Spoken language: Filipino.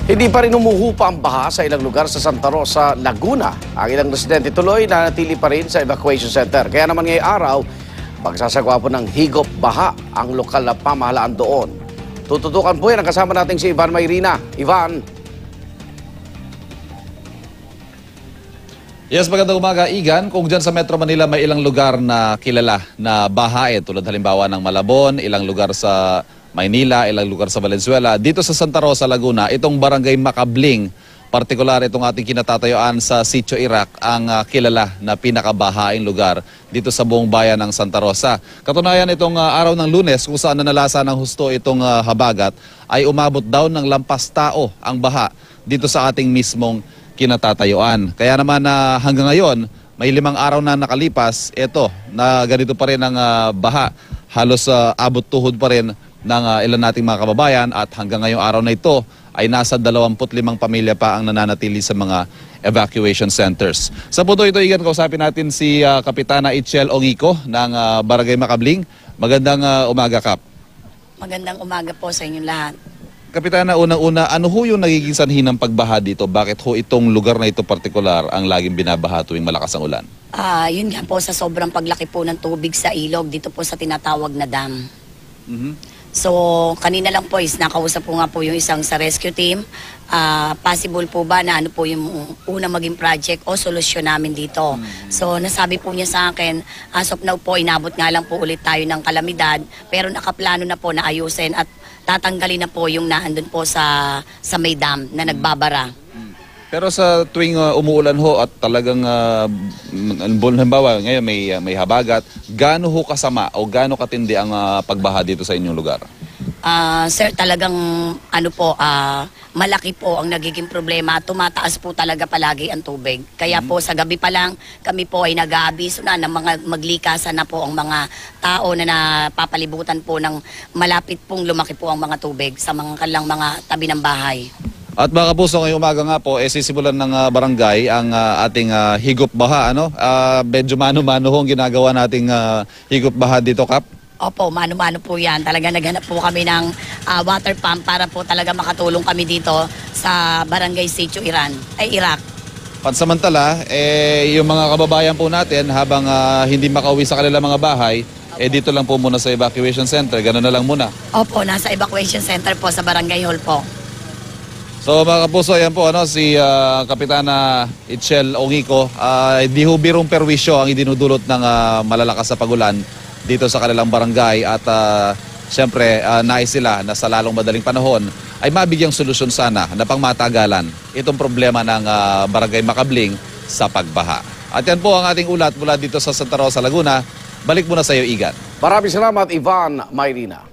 Hindi pa rin humuhupa ang baha sa ilang lugar sa Santa Rosa, Laguna. Ang ilang residente tuloy nanatili pa rin sa evacuation center. Kaya naman ngayong araw, magsasagawa po ng higop baha ang lokal na pamahalaan doon. Tututukan po yan ang kasama nating si Ivan Mayrina. Ivan. Yes, magandang umaga, Igan. Kung dyan sa Metro Manila may ilang lugar na kilala na bahain, tulad halimbawa ng Malabon, ilang lugar sa Maynila, ilang lugar sa Valenzuela. Dito sa Santa Rosa, Laguna, itong barangay Macabling, partikular itong ating kinatatayuan sa Sitio Iraq, ang kilala na pinakabahaing lugar dito sa buong bayan ng Santa Rosa. Katunayan itong araw ng Lunes, kung saan nanalasa ng husto itong habagat, ay umabot daw ng lampas tao ang baha dito sa ating mismong kinatatayuan. Kaya naman hanggang ngayon, may 5 araw na nakalipas, ito, na ganito pa rin ang baha. Halos abot tuhod pa rin ng ilan nating mga kababayan at hanggang ngayong araw na ito ay nasa 25 pamilya pa ang nananatili sa mga evacuation centers. Sa punto ito, Igan, kausapin natin si Kapitana Itchel Ongiko ng Barangay Macabling. Magandang umaga, Kap. Magandang umaga po sa inyong lahat. Kapitana, unang-una, ano ho yung nagiging sanhi ng pagbaha dito? Bakit ho itong lugar na ito partikular ang laging binabaha tuwing malakas ang ulan? Yun nga po, sa sobrang paglaki po ng tubig sa ilog, dito po sa tinatawag na dam. So, kanina lang po is nakausap po nga po yung isang sa rescue team. Possible po ba na ano po yung una maging project o solusyon namin dito. So, nasabi po niya sa akin, as of now po, inabot nga lang po ulit tayo ng kalamidad, pero nakaplano na po na ayusin at tatanggalin na po yung naandun po sa may dam na nagbabara. Pero sa tuwing umuulan ho at talagang halimbawa ngayon may habagat, gaano ho kasama o gaano katindi ang pagbaha dito sa inyong lugar? Sir, talagang ano po, malaki po ang nagiging problema. Tumataas po talaga palagi ang tubig. Kaya po sa gabi pa lang kami po ay nag-aabiso na ng mga maglikasan na po ang mga tao na napapalibutan po ng malapit pong lumaki po ang mga tubig sa mga kanilang mga tabi ng bahay. At mga kapuso, ngayong umaga nga po, sisimulan ng barangay ang ating higop baha. Medyo mano-mano ho ang ginagawa nating higop baha dito, Kap? Opo, mano-mano po yan. Talaga naghanap po kami ng water pump para po talaga makatulong kami dito sa Barangay Sitio Iraq. Pansamantala, yung mga kababayan po natin habang hindi makauwi sa kanilang mga bahay, dito lang po muna sa evacuation center. Ganun na lang muna. Opo, nasa evacuation center po sa Barangay Hall po. So mga kapuso, ayan po si Kapitana Itchel Ongiko. Di ho birong perwisyo ang idinudulot ng malalakas na pagulan dito sa kanilang barangay at siyempre nais sila na sa lalong madaling panahon ay mabigyang solusyon sana na pangmatagalan itong problema ng Barangay Macabling sa pagbaha. At yan po ang ating ulat mula dito sa Santa Rosa, Laguna. Balik muna sa iyo, Igan. Maraming salamat, Ivan Mayrina.